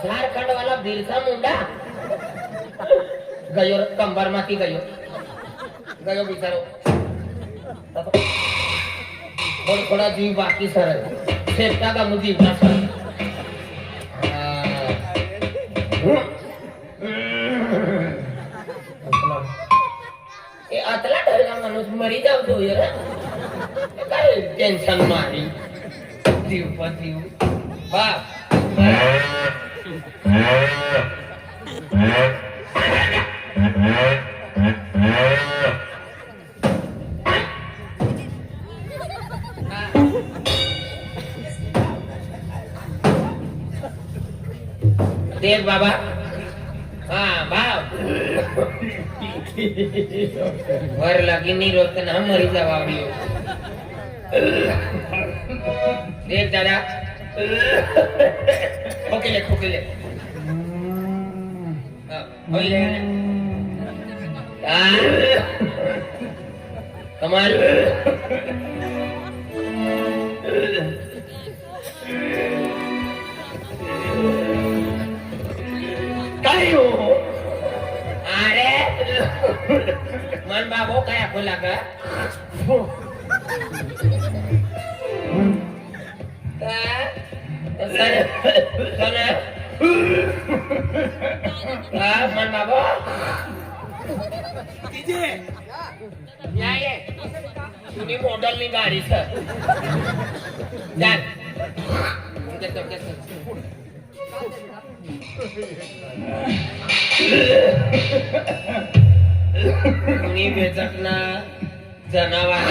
झारखंड वाला बिरसा मुंडा गयो कंबर माती गयो गयो बिचारो थोड़ा जीव बाकी सर शेपटा का मुझे सर अतला डरगा माणूस मरी जाऊ दो यार काय टेन्शन मारी जीव पर जीव बाप देख बाबा हाँ भाव वर लगी नहीं रोकते ना मरी जवाब देख दादा खोकेले खोकेले कमाल काय हो अरे मन बाबो काय खोला का मन बाबा तुम्ही मॉडलनी गाडी सर तुम्ही बेचकना जनावर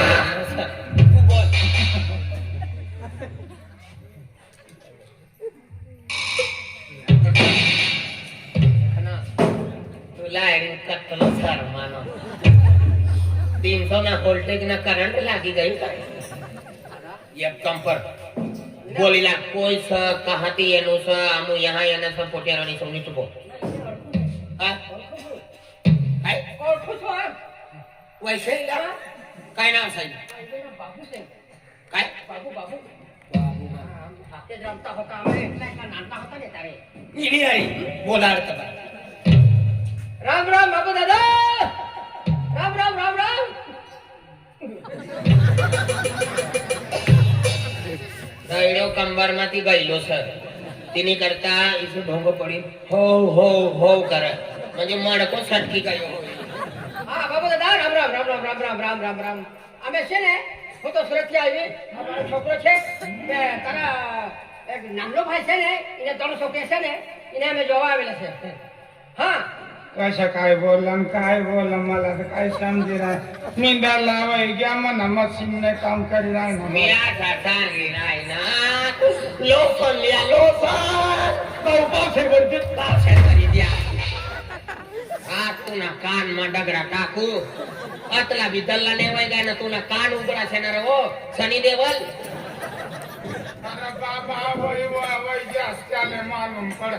कत्तलो सर मानो 300 ना वोल्टेज ना करंट लागी गई का ये कंपर बोलीला कोई स कहती एनु स आमु यहाँ येना स पोटेरानी सोनी तो बो हां काय और खुश हो वैसे ला काय नाव साहेब बाबू से काय बाबू बाबू हाते जमता होता मैं इतना नानता होता देता रे इनी आई बोला रे राम राम बाबू दादा राम राम राम राम गैलो कंबर माती गैलो सर तिने करता इसे ढोंग पड़ी हो हो हो कर म्हणजे मडको सटकी गयो हां बाबू दादा राम राम राम राम राम राम राम राम राम અમે છે ને હું તો સુરત થી આવી અમારો છોકરો છે કે તારા એક નાનો ભાઈ છે ને એને ત્રણ છોકરી છે ને એને અમે જોવા આવેલા છે હા कसं काय बोललं मला तर काय समजे नाही मी डर लावाय घ्या म्हणा मशीनने काम करी नाही ना मी आता सांगे नाही ना लोकल या लोकल पावसे वरतीच पावसे करी द्या हात तुना कान मा डगरा टाकू अतला बी दल्ला नेवाय गाय ना तुना कान उघडा शेणार हो सनी देवल अरे बाबा वय जास्त आले मालूम पड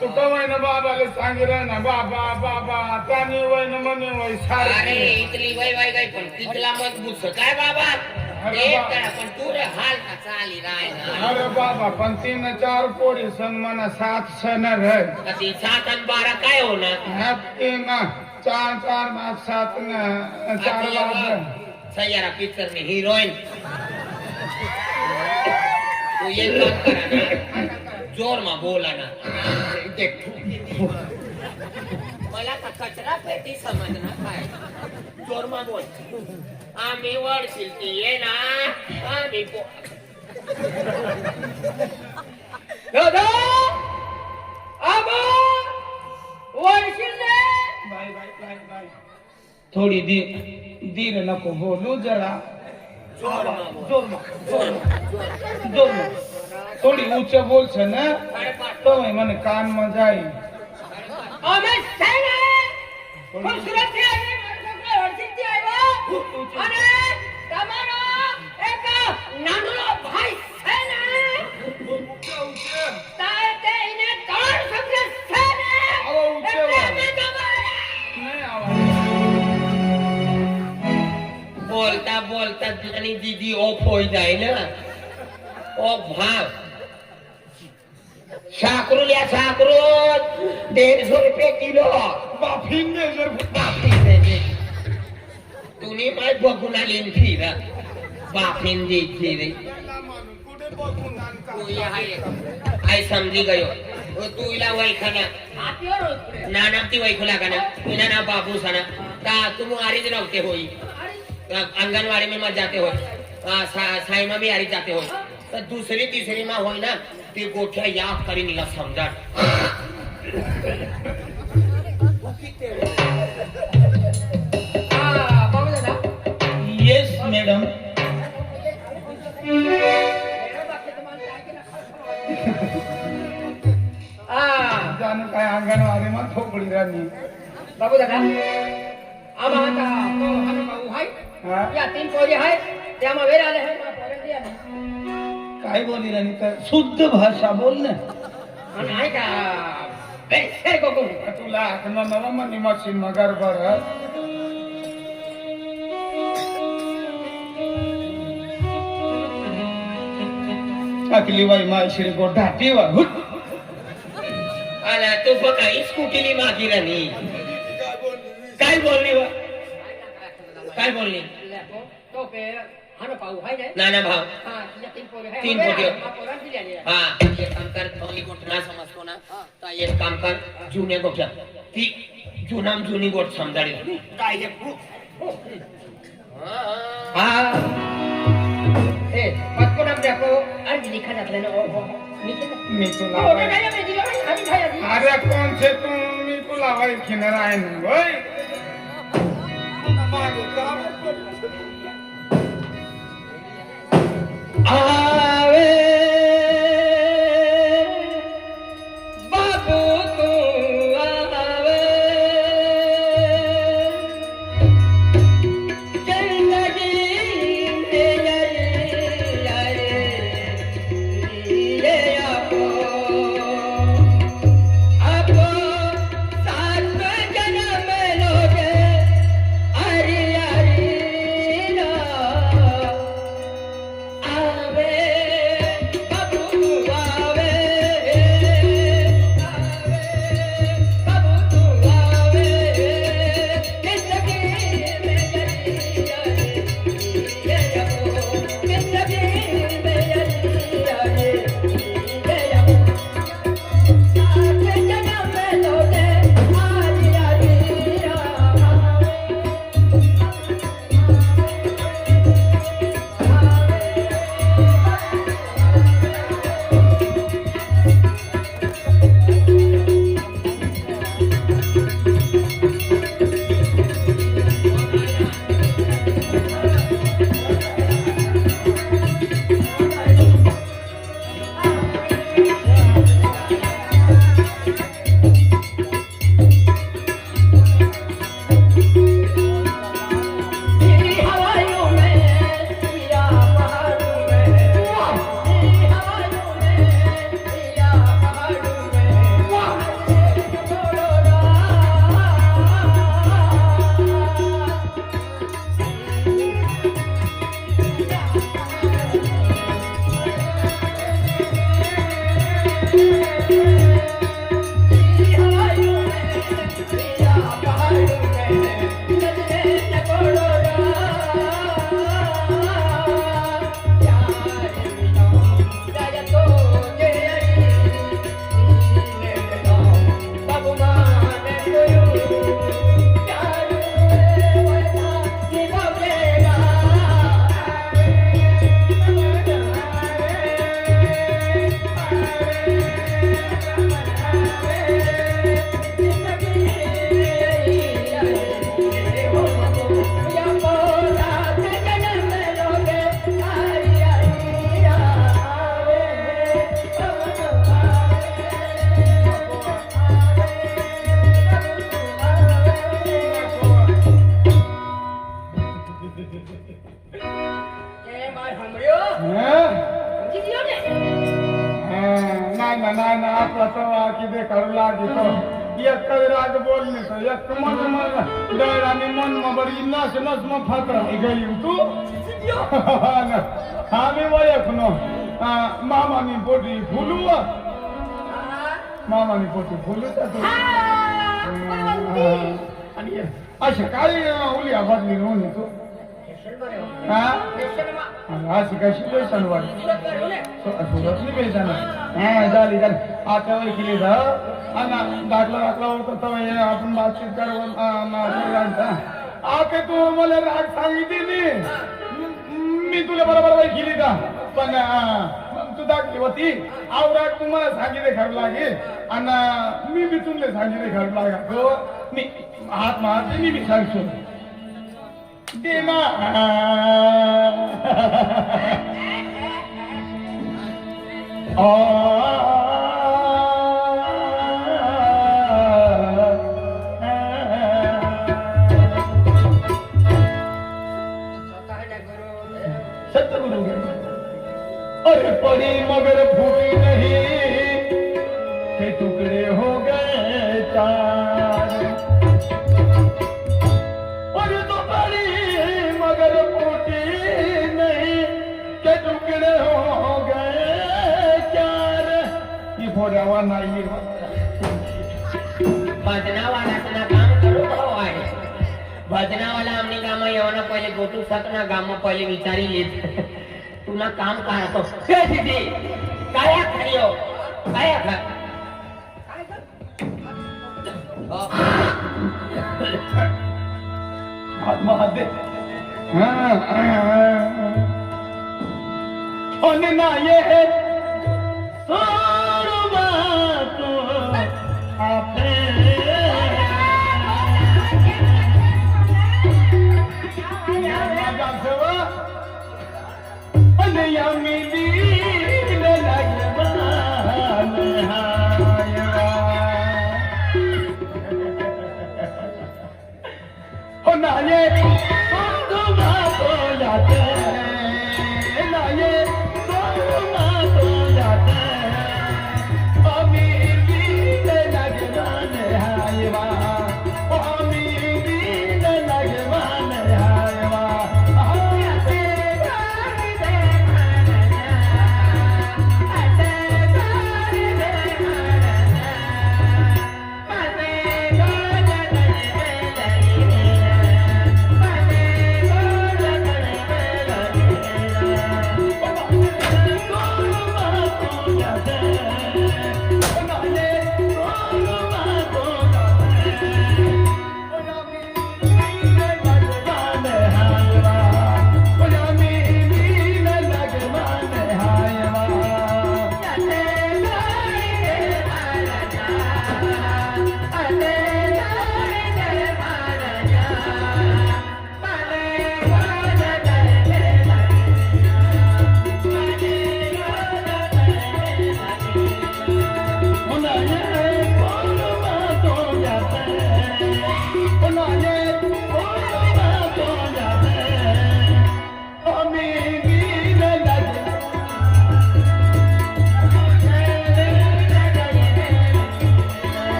तू कवाय ना बाबाला सांगितलं ना बाबा बाबा त्याने वय ना म्हणे वय सारे अरे इतली वय वय गाय पण तिथला मजबूत काय बाबा एक करा पण तू रे हाल का चाली राय ना अरे बाबा पण 3-4 पोरी सन म्हणा 7 सण रह कधी 7 आणि 12 काय होणार हॅपी ना चार चार ना सात ना चार वाजता सैयारा पिक्चर में हीरोइन तू ये काम करा ना जोर में बोला ना मला का कचरा पेटी समजना काय जोर में बोल आम्ही वळशील ती ये ना आम्ही दादा आबा वळशील ने बाय थोडी धीर नको बोलू जरा जोर थोडी उच्च बोलछ ना तो મને કાનમાં જાય અમે સેને ખૂબસૂરત થી આવી છોકરા વર્ષિત થી આવ્યો અને તમારો એક નાનો ભાઈ છે ને તાતે એને કોણ સમજે છે ને આવો ઉચ્ચ બોલતા બોલતા અને દીદી ઓફ હોઈ જાય ને ઓ ભાગ સાકરું લ્યા સાકરું 150 રૂપિયા કિલો બાફીને જર બાફી દે તુની માય બગુના લીન ફીરા બાફીન દી ફીરી તું ये आय समजी गयो तू इला वैखाना नानामती वैखुला काना इना ना बाबू सना ता तुम आरी ज रहते होई आंगनवाड़ी में मत जाते हो साई में भी आरी जाते हो तो दूसरी तीसरी में हो ना ते गोठ्या याद करी निला समझा यस मैडम जाने काय अंगणवाडी में थोपड़ी रानी बाबू दादा आम्हा आता तो आम्ही भाऊ हाय हा या 3 पोरी हाय त्यामा वेर आले हाय मला पोरं द्या ना काय बोली रानी तर शुद्ध भाषा बोल ना आणि हाय का बेसर गोगो तुला हाकना नवा मनी मशीन मगर बर अकली बाई मायश्री को ढाटी वा आला तू बघा स्कूटीली मागी राणी काय बोलली वा काय बोलली तो पे हानो भाऊ हाय ने नाना भाव हा या 3 पोरी हाय 3 पोरी पोरं दिली हाँ ये काम कर थोड़ी गोठना समझतो ना तो ये काम कर जुने गोठ्या ती जुनाम जुनी गोठ समजाडी काय ये हाँ ए पत्को नाम देखो अर्ज लिखा जाता है ना ओ नीचे मी तुला ओ नाही मी दिलो आधी खाया दी अरे कौन से तू मी तुला वाई खिनर आहे ना भाई आवे बाबू तू आवे जिंदगी ये आपो सात जन्म लोगे अरे अरे ना आवे એ માર હમર્યો સમજી ગયો ને नाही ना आपला तवा किती करू लागतो एक राग बोलणे तर एक मन डर आणि मन बरी नस नस मग फात्र गई तू आम्ही वयखनो मामानी पोटी फुलू मामानी पोटी फुलू आणि अशा काय उलिया बदली होऊन तू हा अशी कशी पैसा वाटत सुरतली पैसा हा झाली आता केली दाखला होता तर आपण बातचीत करता आके तू मला राग सांगितली मी तुला बरोबर केली का पण तू दाखली होती आव राग तुम्हाला सांगितले घर लागे आणि मी बी तुमले सांगितले घर लागा तो मी हात मारते मी बी सांगतो देना सतगुरु अरे पड़ी मगर फूटी नहीं के टुकड़े हो गए चार और तो पड़ी मगर फूटी नहीं के टुकड़े हो गए चार ये फोड़ावा नहीं भजनावाला काम करू आहे भजनावाला आमने गामा येवाना पहिले गोटू सकना गामा पहिले विचारी लेत तुला काम काय तो हे दीदी काय खरियो काय खा आत्महत्या होने ना ये सोरबा तो आपे मिली ना ये तो जाते ना ये तो जाते अमीर भी लगवान हायवा अमीर भी लगवान हायवा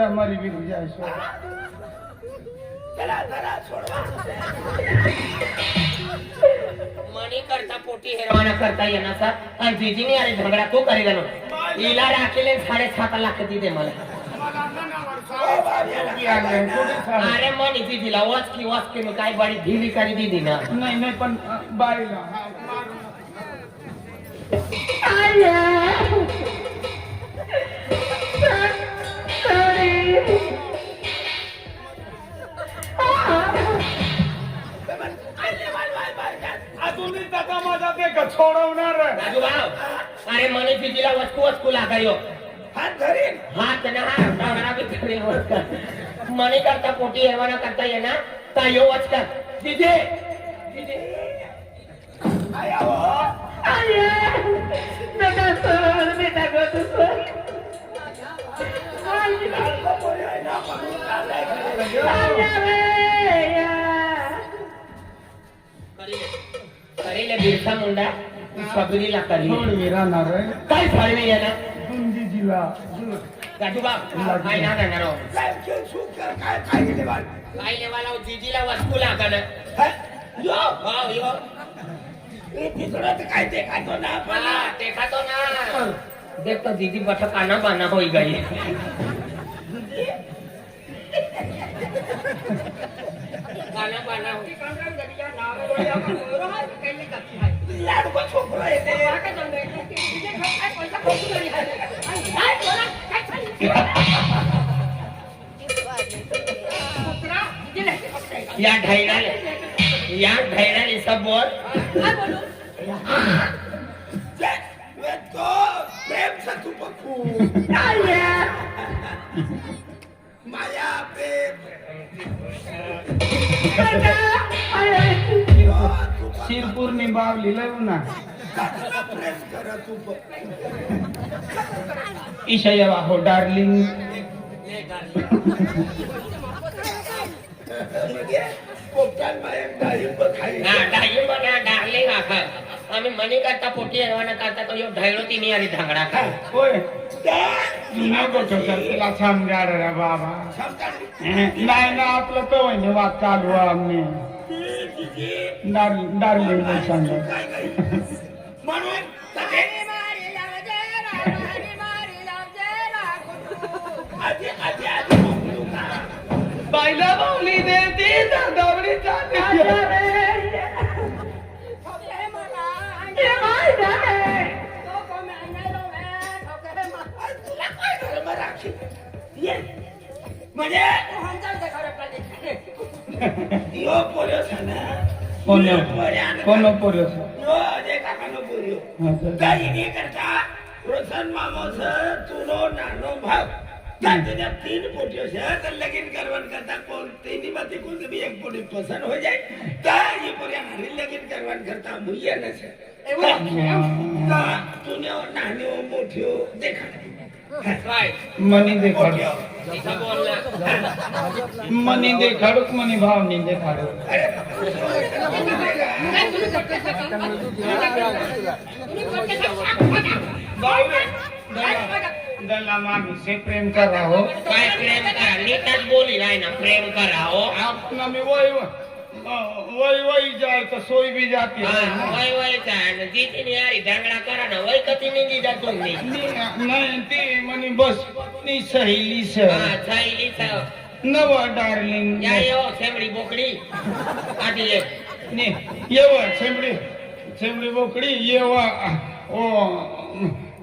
हमारी भी गुंजाइश है मनी करता पोटी हेरवाना करता येणार सर आणि दीदीने अरे झगडा तो करेगा ना हिला राखेले 7.5 लाख दे मला अरे मनी दीदीला वाच की काय बडी ढिली करी दीदी ना नाही पण बाईला आया जीजीला वस्तू वस्तू लागायो हात धरीन हात ना डांगरा बी धरे वचकर मने करता पोटी एरवाना करता येना तायो वचकर जीजे जीजे आया हो आया नका सर बेटा गो तू सर करीले बिरसा मुंडा सबरीला करी थोडी राहणार आहे काय फाळवी आहे ना गुंजीजीला गाजूबा काय ना करणार हो काय गेले बाळ काय लेवाला जीजीला वस्तू लागाना यो हो यो तिकडं तर काय ते खातो ना मला ते खातो ना देख तो जीजी बठ काना बाना होई गई काना बाना होई लाडको छोकरा येते या ढैराले सब बोल प्रेम सतू पक्कू माया प्रेम शिरपूर निभावली ना प्रेम करा तू ईशया हो डार्लिंग डार्लिंग आखा आम्ही मनी करता पोटी हरवाना करता तो यो ढैरो तिनी आणि धांगडा का होय नको तिला समजा रे बाबा नाही ना आपलं तो वाद चालू आम्ही डार्लिंग सांगा म्हणून बायला बावली देती दावडी म्हणजे यो पोरस ना कोण पोरस यो अजय काकानो पोरियो काही नाही करता रोशन मामो सर तुनो नानो भाव तुझ्या 3 पोटियो से तर लगीन करवन करता कोण तीन बाते कोण भी एक पोटी पसंद हो जाए ता ये पोरिया हरी लगीन करवन करता मुइया न से ता तूने नानो मोठियो देखा मनी देखाडो मनी देखाडो मनी भाव नहीं देखाडो दला मामी से प्रेम कर रहा हो काय प्रेम करा नीटच बोली राय ना प्रेम करा हो अपना में वही जाए तो सोई भी जाती है वय वय काय जीती नि यारी धांगडा करा ना वय कती निघी जातो मी नहीं ती मनी बस नी सहेली से चाइली था नवा डार्लिंग या यो सेमडी बोकडी आधी ये नी येवा सेमडी बोकडी येवा ओ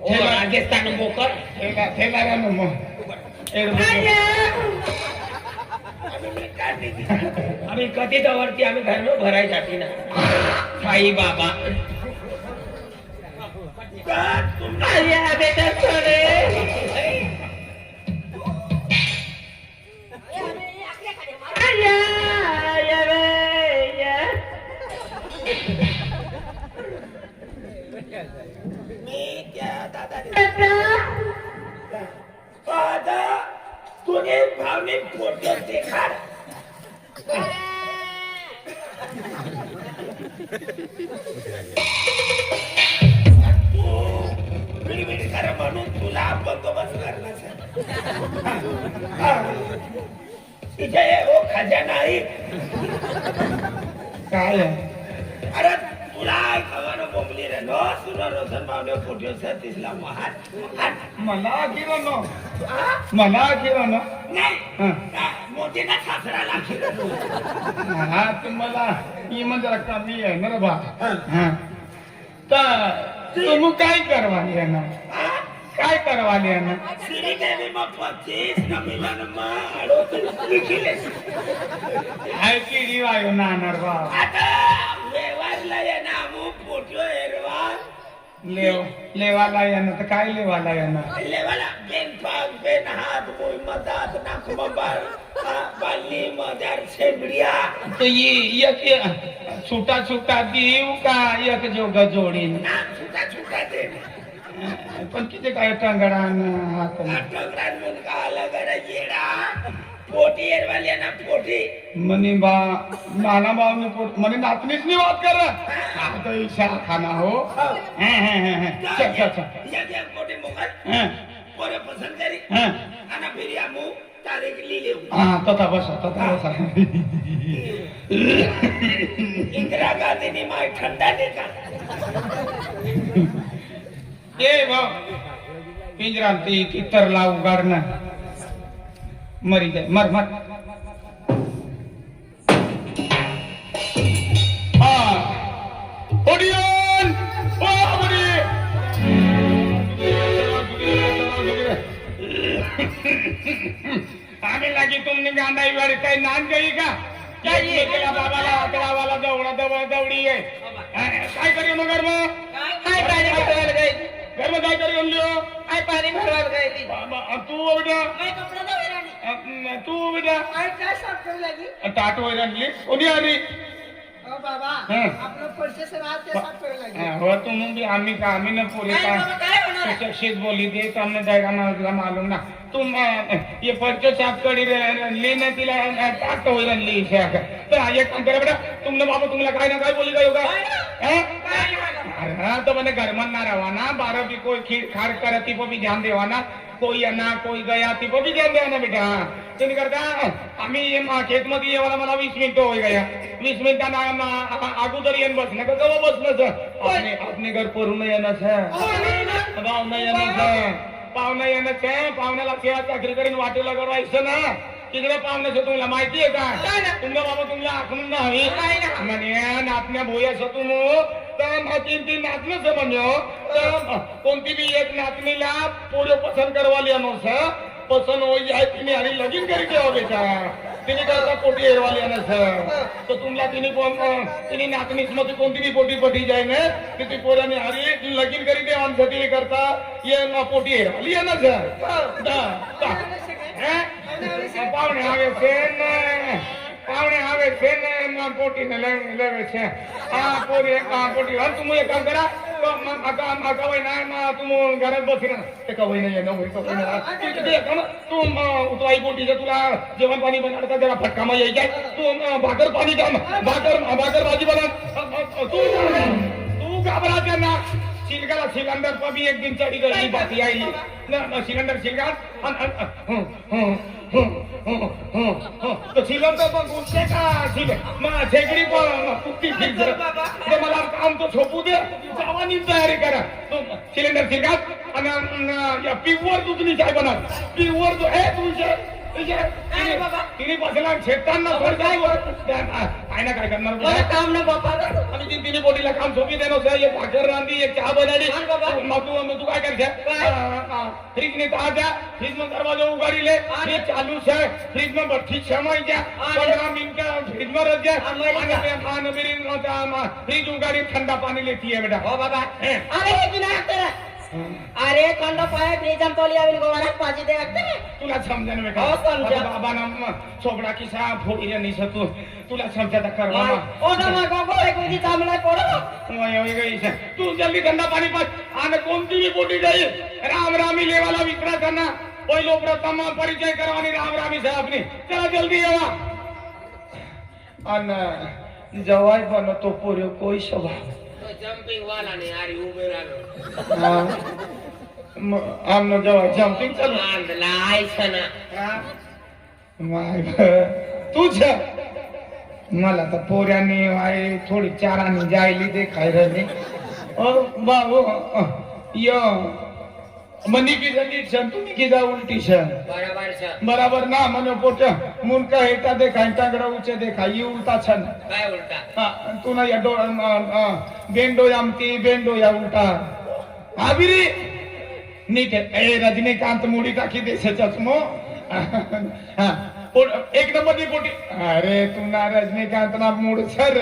ओ राजस्थान बोकर थेला नो मो आम्ही कधी दवरती आम्ही घर में भराय जाती ना साई बाबा आया बेटा सोने आया आया बेया मी क्या दादा दादा तूने भावने फोटो देखा बिडी कर म्हणून तुला बंदोबस्त करण्याचा इथे ओ खजाना आहे काय अरे तुला खबर बोंबली रे नो सुनो रोशन भावने फोटो सतीशला मला किरण नाही मोठे ना सासरा लागते हा तुम्हाला इमान जरा कमी आहे ना रे बा तर तुम काय करवाली आहे ना काय करवाली आहे ना श्रीदेवी मग 25 न मिलन माडो लिखिले हाय की रिवायो नानर बा आता व्यवहारला ये ना मो फोटो एरवा लेवाला येणं तर काय लेवाला येणं लेवाला बेन पाग बेन हात मोय मदात नाक मबार बाली मदार शेबडिया तो एक छुटा छुटा देऊ का एक जोग जोडी ना छुटा छुटा दे पण किती काय टंगडान हात टगरान मुलगा आला गडा येडा पोटी एरवाल्या ना पोटी म्हणे बा नाना भाऊ म्हणे नातनीच नाही बात कर आता इशारा खाना हो चल चल चल या पोटी मुखत हाँ, पोरे पसंद करी हाँ, आना फिर या मु तारीख ली ले हाँ, तथा बसा इंदिरा गांधी ने माय ठंडा देखा ए भाऊ पिंजरा ती इतर लावू गाडणं मरी जाय मर मर हा ओडियन ओ बडी आम्ही लागी तुमने गांडाई वाली काही नान गई का क्या बाबाला वाला दवडी आहे काय करी मगर मग काय पाणी भरवायला गई घर में काय करी लियो काय पाणी भरवायला गई ती तू बेटा काय कपडा धुवायला आणि तू बेटा काय काय साफ करू लागली टाट वगैरे आणली कोणी आली हो बाबा हं. आपलं पैसे सगळं आज ते साफ करू लागली हो तुम भी आम्ही न पूरे काय बाबा, काय होणार आहे? शिक्षित बोली दे तो हमने जाएगा मालूम ना तुम ये पर्चे साफ करी लेने तिला टाकतो होईल आणली तर एक काम करा बेटा तुमने बाबा तुम्हाला काय ना काय बोली गयो का काय नाही अरे हाँ तो मैंने घर मन ना रवाना 12 भी कोई खीर खार कर ती भी ध्यान देवाना कोई आना कोई गया ती भी ध्यान देवाना बेटा तुम्ही करता आम्ही खेत मध्ये येवाला मला 20 मिनिटं होई गया 20 मिनिटांना अगोदर येऊन बसणं का गवा बसणं आपने घर परून येणंच पाहुणं येणंच पाहुण्याला सेवा चाकरी करीन वाटेला करायचं ना तिकडे पाहुण्याचं तुम्हाला माहिती आहे का तुमचा बाबा तुम्हाला आखणून नाही म्हणे नातण्या भोयाचं तुम्ही तर तीन नातणंच म्हणो तर कोणती बी एक नातनीला पोरे पसंत करवाली आणोस पसंत होई जाय तिने आणि लगीन करी देवा बेटा तिने करता पोटी हेरवाली आणस तर तुम्हाला तिने नातनीच मध्ये कोणती बी पोटी पटी जाय ना ती पोराने हरी लगीन करी देवा आणस तिने करता ये पोटी हेरवाली आणस पाहुणे हवे सेन पोटी लेवे छे पोटी हर तुम एक काम करा अकावय ना तुम घरात बसी ना ते कवय नाही न होई तू उतवाई पोटी तुला जेवण पाणी बनवता जरा फटका मा यायचा तू भाकर पाणी भाकर भाजी बना तू घाबरायचा ना सिलगाला सिलेंडर पर भी एक दिन चढ़ी गई बात आई ना सिलेंडर सिलगा तो सिलेंडर पण गुस्से का शेगडी पण कुट्टी फिर तो मला काम तो झोपू दे जावानी तयारी करा तो सिलेंडर सिलगा आणि प्युअर दुधनी चाय बना प्युअर जो है तुझे तिने बसला शेतांना काय ना काय करणार काम ना बाबा आणि तिने बोटीला काम सोपी देणार एक भाकर रांधी एक चहा बनाडी मग तू काय करते फ्रीज ने कहा जा फ्रीज में दरवाजा उगाड़ी ले फ्रीज चालू है फ्रीज में बत्ती समय जा 15 मिनट फ्रीज में रख जा फ्रीज उगाड़ी ठंडा पानी लेती है बेटा हो बाबा अरे विनायक तेरा अरे थंड पाय फ्रीज हम तोली आविल गोवारात पाजी दे वाटते तुला समजन बेटा हो समजा बाबा ना सोबडा किसा फोडी नाही सकू तुला समजा कर ओ ना मग गोगो एक उदी कामला पडो ओय गई से तू जल्दी ठंडा पानी पाच आने कोणती भी बोटी जाई राम रामी लेवाला विक्रा करना पहिलो प्रथम परिचय करवानी राम रामी से अपनी चला जल्दी येवा अन जवाय बनतो पुरे कोई स्वभाव जंपिंग वाला ने आरी उभे राहिलो आमनो जवाय जंपिंग चालू आणला आयसा ना माय तुझ मला तर पोऱ्याने वाय थोडी चाराने जायली दे खाय रे ओ बाबू यो मनी की जल्दी छन तुम्ही की जा उलटी छन बराबर छ बराबर ना मनो पोट मुनका हेटा दे खाय टांगडा उचे दे खाय उलटा छन काय उलटा हा तू ना या बेंडो यामती बेंडो या उलटा आबिरी नीट आहे ए रजनीकांत मुडी टाकी दे चष्मो हा एक नंबर की पोटी अरे तू ना रजनीकांत ना मूड सर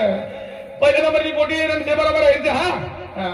पहिल्या नंबर की पोटी रन से बराबर आहे हा हा.